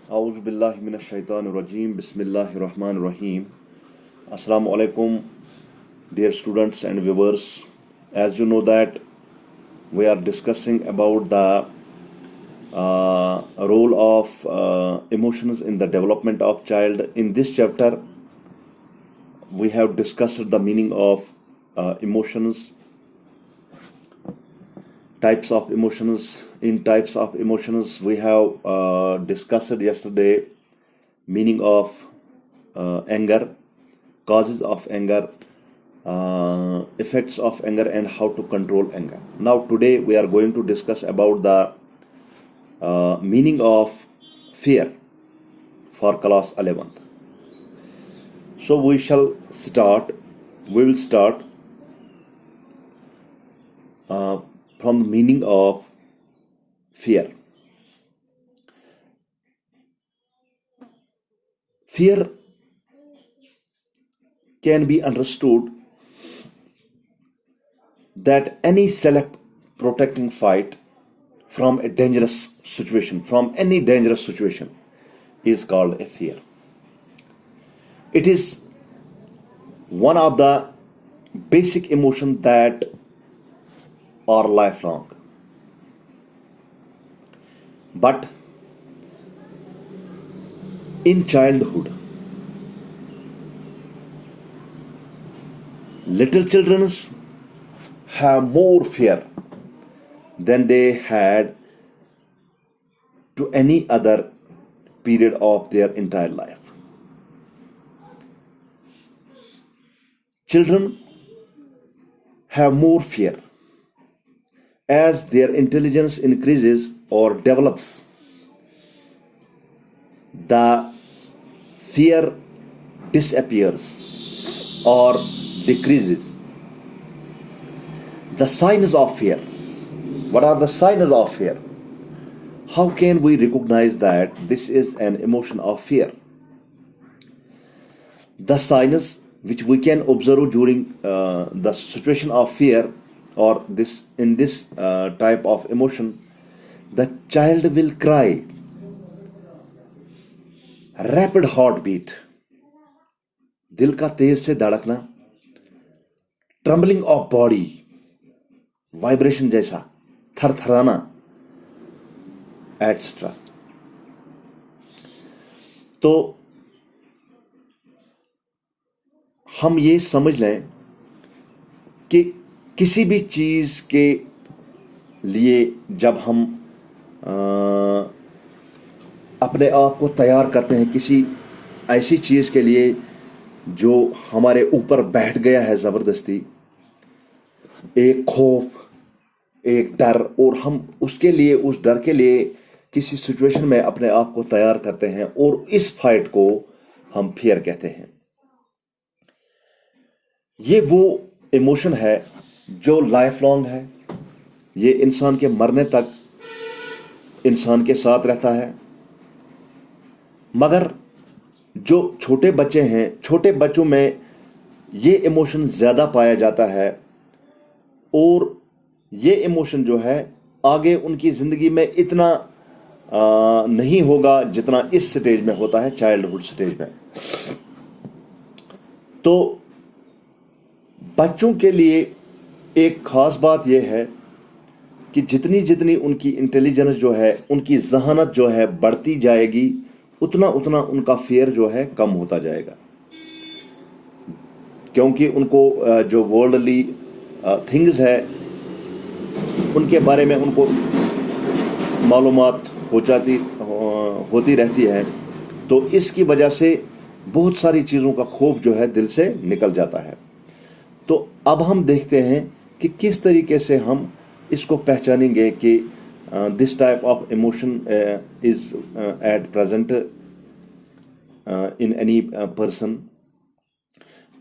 اعوذ باللہ من الشیطان الرجیم بسم اللہ الرحمن الرحیم. Assalamu alaikum, dear students and viewers. As you know that we are discussing about the role of emotions in the development of child. In this chapter, we have discussed the meaning of emotions, types of emotions. In types of emotions, we have discussed yesterday meaning of anger, causes of anger, effects of anger, and how to control anger. Now today we are going to discuss about the meaning of fear for class 11th. So we will start from the meaning of fear. Fear can be understood that any self-protecting fight from a dangerous situation, from any dangerous situation, is called a fear. It is one of the basic emotions that are lifelong. But in childhood, little children have more fear than they had to any other period of their entire life. Children have more fear. As their intelligence increases or develops, the fear disappears or decreases. The signs of fear. What are the signs of fear? How can we recognize that this is an emotion of fear? The signs which we can observe during the situation of fear or in this type of emotion, the child will cry, rapid heartbeat, دل کا تیز سے دھڑکنا, trembling of body, vibration جیسا, تھر تھرانا, etc. تو ہم یہ سمجھ لیں کہ کسی بھی چیز کے لیے جب ہم اپنے آپ کو تیار کرتے ہیں کسی ایسی چیز کے لیے جو ہمارے اوپر بیٹھ گیا ہے زبردستی, ایک خوف, ایک ڈر, اور ہم اس ڈر کے لیے کسی سچویشن میں اپنے آپ کو تیار کرتے ہیں, اور اس فائٹ کو ہم فیئر کہتے ہیں. یہ وہ ایموشن ہے جو لائف لانگ ہے. یہ انسان کے مرنے تک انسان کے ساتھ رہتا ہے. مگر جو چھوٹے بچے ہیں, چھوٹے بچوں میں یہ ایموشن زیادہ پایا جاتا ہے, اور یہ ایموشن جو ہے آگے ان کی زندگی میں اتنا نہیں ہوگا جتنا اس سٹیج میں ہوتا ہے, چائلڈہڈ سٹیج میں. تو بچوں کے لیے ایک خاص بات یہ ہے کہ جتنی ان کی انٹیلیجنس جو ہے, ان کی ذہانت جو ہے بڑھتی جائے گی, اتنا ان کا فیئر جو ہے کم ہوتا جائے گا. کیونکہ ان کو جو ورلڈلی تھنگز ہے ان کے بارے میں ان کو معلومات ہوتی رہتی ہے, تو اس کی وجہ سے بہت ساری چیزوں کا خوف جو ہے دل سے نکل جاتا ہے. تو اب ہم دیکھتے ہیں کہ کس طریقے سے ہم اس کو پہچانیں گے کہ this type of emotion is at present in any person.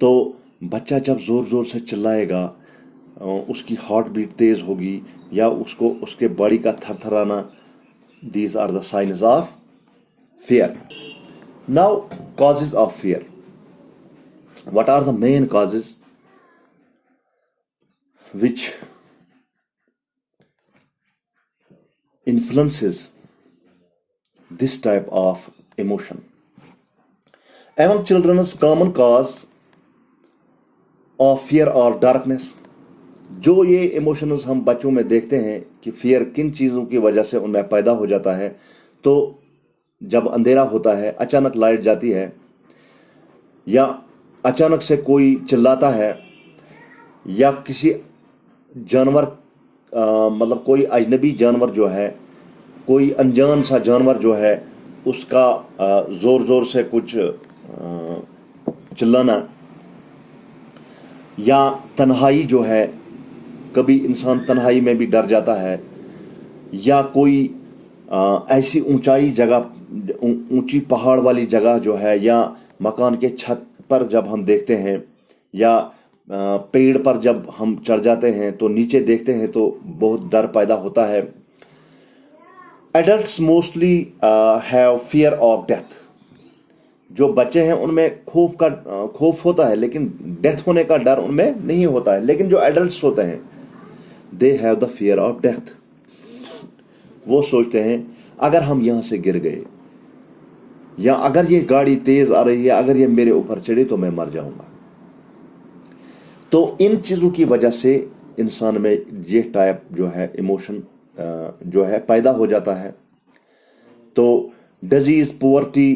تو بچہ جب زور سے چلائے گا, اس کی ہارٹ بیٹ تیز ہوگی, یا اس کے باڈی کا تھر تھرانا, these are the signs of fear. Now causes of fear. What are the main causes which influences this type of emotion. Among children's common cause of fear or darkness, جو یہ emotions ہم بچوں میں دیکھتے ہیں کہ فیئر کن چیزوں کی وجہ سے ان میں پیدا ہو جاتا ہے، تو جب اندھیرا ہوتا ہے، اچانک لائٹ جاتی ہے، یا اچانک سے کوئی چلاتا ہے، یا کسی جانور مطلب کوئی اجنبی جانور جو ہے، کوئی انجان سا جانور جو ہے، اس کا زور زور سے کچھ چلانا، یا تنہائی جو ہے، کبھی انسان تنہائی میں بھی ڈر جاتا ہے، یا کوئی ایسی اونچائی جگہ، اونچی پہاڑ والی جگہ جو ہے، یا مکان کے چھت پر جب ہم دیکھتے ہیں، یا پیڑ پر جب ہم چڑھ جاتے ہیں تو نیچے دیکھتے ہیں تو بہت ڈر پیدا ہوتا ہے. Adults mostly have fear of death. جو بچے ہیں ان میں خوف ہوتا ہے، لیکن ڈیتھ ہونے کا ڈر ان میں نہیں ہوتا ہے. لیکن جو ایڈلٹس ہوتے ہیں they have the fear of death. وہ سوچتے ہیں اگر ہم یہاں سے گر گئے، یا اگر یہ گاڑی تیز آ رہی ہے، اگر یہ میرے اوپر چڑھے تو میں مر جاؤں گا. تو ان چیزوں کی وجہ سے انسان میں یہ ٹائپ جو ہے ایموشن جو ہے پیدا ہو جاتا ہے. تو disease, poverty,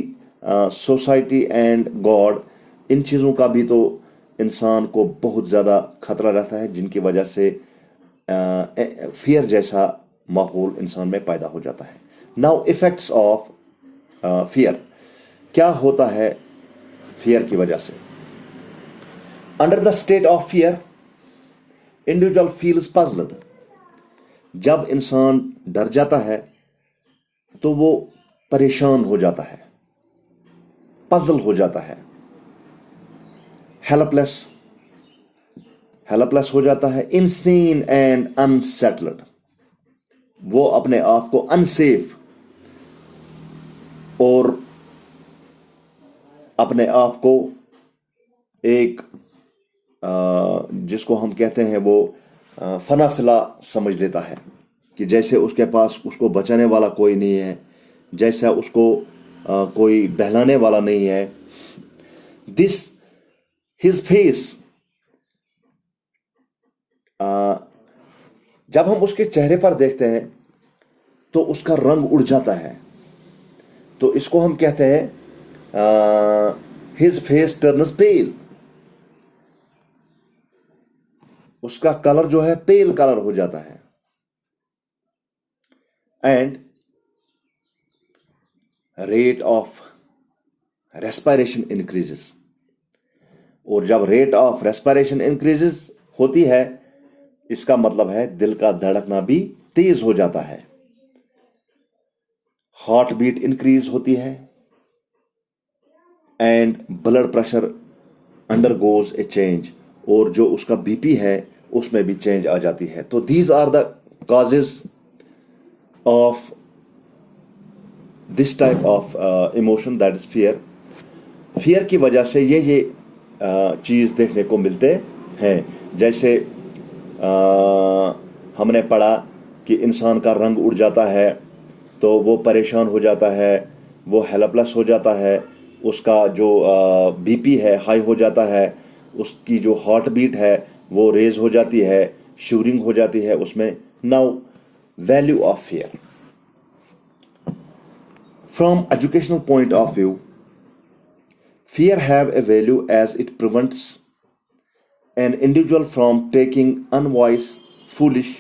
society and God, ان چیزوں کا بھی تو انسان کو بہت زیادہ خطرہ رہتا ہے، جن کی وجہ سے فیئر جیسا ماحول انسان میں پیدا ہو جاتا ہے. Now effects of fear. کیا ہوتا ہے فیئر کی وجہ سے؟ Under the state of fear individual feels puzzled. جب انسان ڈر جاتا ہے تو وہ پریشان ہو جاتا ہے، پزل ہو جاتا ہے. ہیلپلیس ہو جاتا ہے. Insane and unsettled. وہ اپنے آپ کو انسیف اور اپنے آپ کو ایک جس کو ہم کہتے ہیں وہ فنا فلا سمجھ لیتا ہے، کہ جیسے اس کے پاس اس کو بچانے والا کوئی نہیں ہے، جیسا اس کو کوئی بہلانے والا نہیں ہے. his face، جب ہم اس کے چہرے پر دیکھتے ہیں تو اس کا رنگ اڑ جاتا ہے. تو اس کو ہم کہتے ہیں his face turns pale. اس کا کلر جو ہے پیل کلر ہو جاتا ہے. And rate of respiration increases. اور جب ریٹ آف ریسپائریشن انکریزز ہوتی ہے، اس کا مطلب ہے دل کا دھڑکنا بھی تیز ہو جاتا ہے، ہارٹ بیٹ انکریز ہوتی ہے، and blood pressure undergoes a change. اور جو اس کا بی پی ہے اس میں بھی چینج آ جاتی ہے. تو these are the causes of this type of emotion, that is fear. Fear کی وجہ سے یہ چیز دیکھنے کو ملتے ہیں. جیسے ہم نے پڑھا کہ انسان کا رنگ اڑ جاتا ہے تو وہ پریشان ہو جاتا ہے، وہ ہیلپلیس ہو جاتا ہے، اس کا جو بی پی ہے ہائی ہو جاتا ہے، اس کی جو ہارٹ بیٹ ہے وہ ریز ہو جاتی ہے، شورنگ ہو جاتی ہے اس میں. Now value of fear. From educational point of view, fear have a value as it prevents an individual from taking unwise, foolish,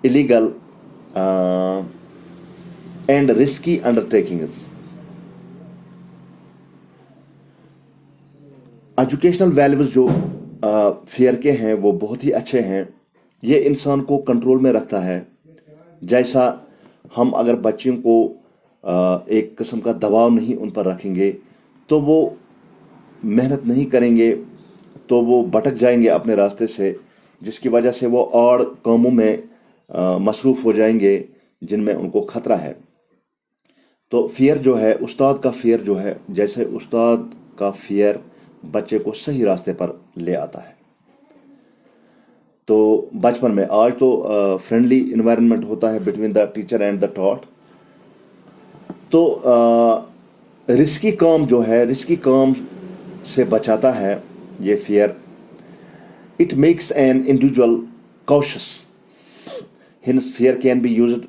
illegal, and risky undertakings. Educational values جو fair کے ہیں وہ بہت ہی اچھے ہیں. یہ انسان کو کنٹرول میں رکھتا ہے. جیسا ہم اگر بچوں کو ایک قسم کا دباؤ نہیں ان پر رکھیں گے تو وہ محنت نہیں کریں گے، تو وہ بھٹک جائیں گے اپنے راستے سے، جس کی وجہ سے وہ اور کاموں میں مصروف ہو جائیں گے جن میں ان کو خطرہ ہے. تو فیئر جو ہے، استاد کا فیئر جو ہے، جیسے استاد کا فیئر بچے کو صحیح راستے پر لے آتا ہے. تو بچپن میں، آج تو فرینڈلی انوائرمنٹ ہوتا ہے between the teacher and the taught. تو رسکی کام جو ہے، رسکی کام سے بچاتا ہے یہ fear. It makes an individual cautious. Hence, fear can be used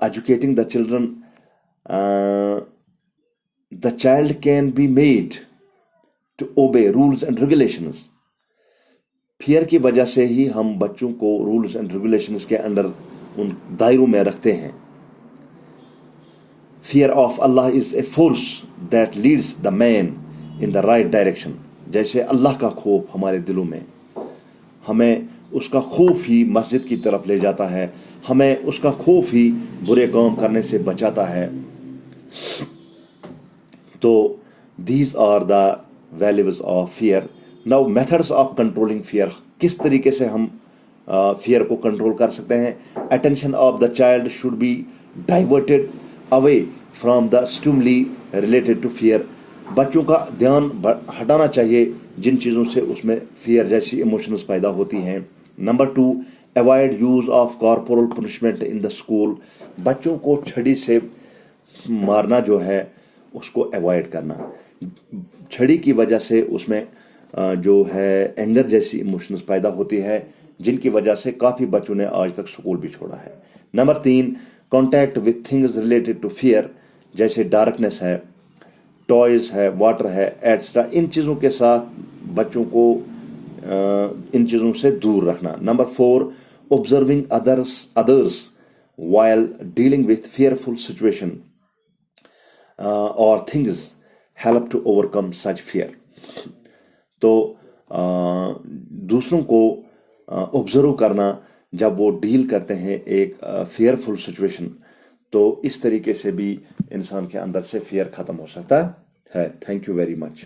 educating the children. The child can be made to obey rules and regulations. Fear کی وجہ سے ہی ہم بچوں کو رولز اینڈ ریگولیشنز کے انڈر ان دائروں میں رکھتے ہیں. Fear of Allah is a force that leads the man in the right direction. جیسے اللہ کا خوف ہمارے دلوں میں، ہمیں اس کا خوف ہی مسجد کی طرف لے جاتا ہے، ہمیں اس کا خوف ہی برے کام کرنے سے بچاتا ہے. تو these are the values of fear. Now methods of controlling fear. کس طریقے سے ہم فیئر کو کنٹرول کر سکتے ہیں؟ Attention of the child should be diverted away from the stimuli related to fear. بچوں کا دھیان ہٹانا چاہیے جن چیزوں سے اس میں فیئر جیسی ایموشنز پیدا ہوتی ہیں. Number 2، avoid use of corporal punishment in the school. بچوں کو چھڑی سے مارنا جو ہے اس کو اوائڈ کرنا. چھڑی کی وجہ سے اس میں جو ہے اینگر جیسی ایموشنز پیدا ہوتی ہے، جن کی وجہ سے کافی بچوں نے آج تک اسکول بھی چھوڑا ہے. Number 3، contact with things related to fear, جیسے ڈارکنیس ہے، ٹوائز ہے، واٹر ہے ایٹسٹرا. ان چیزوں کے ساتھ بچوں کو ان چیزوں سے دور رکھنا. Number 4، observing others while dealing with fearful situation or things help to overcome such fear. تو دوسروں کو آبزرو کرنا جب وہ ڈیل کرتے ہیں ایک فیئرفل سچویشن، تو اس طریقے سے بھی انسان کے اندر سے فیئر ختم ہو سکتا ہے. Thank you very much.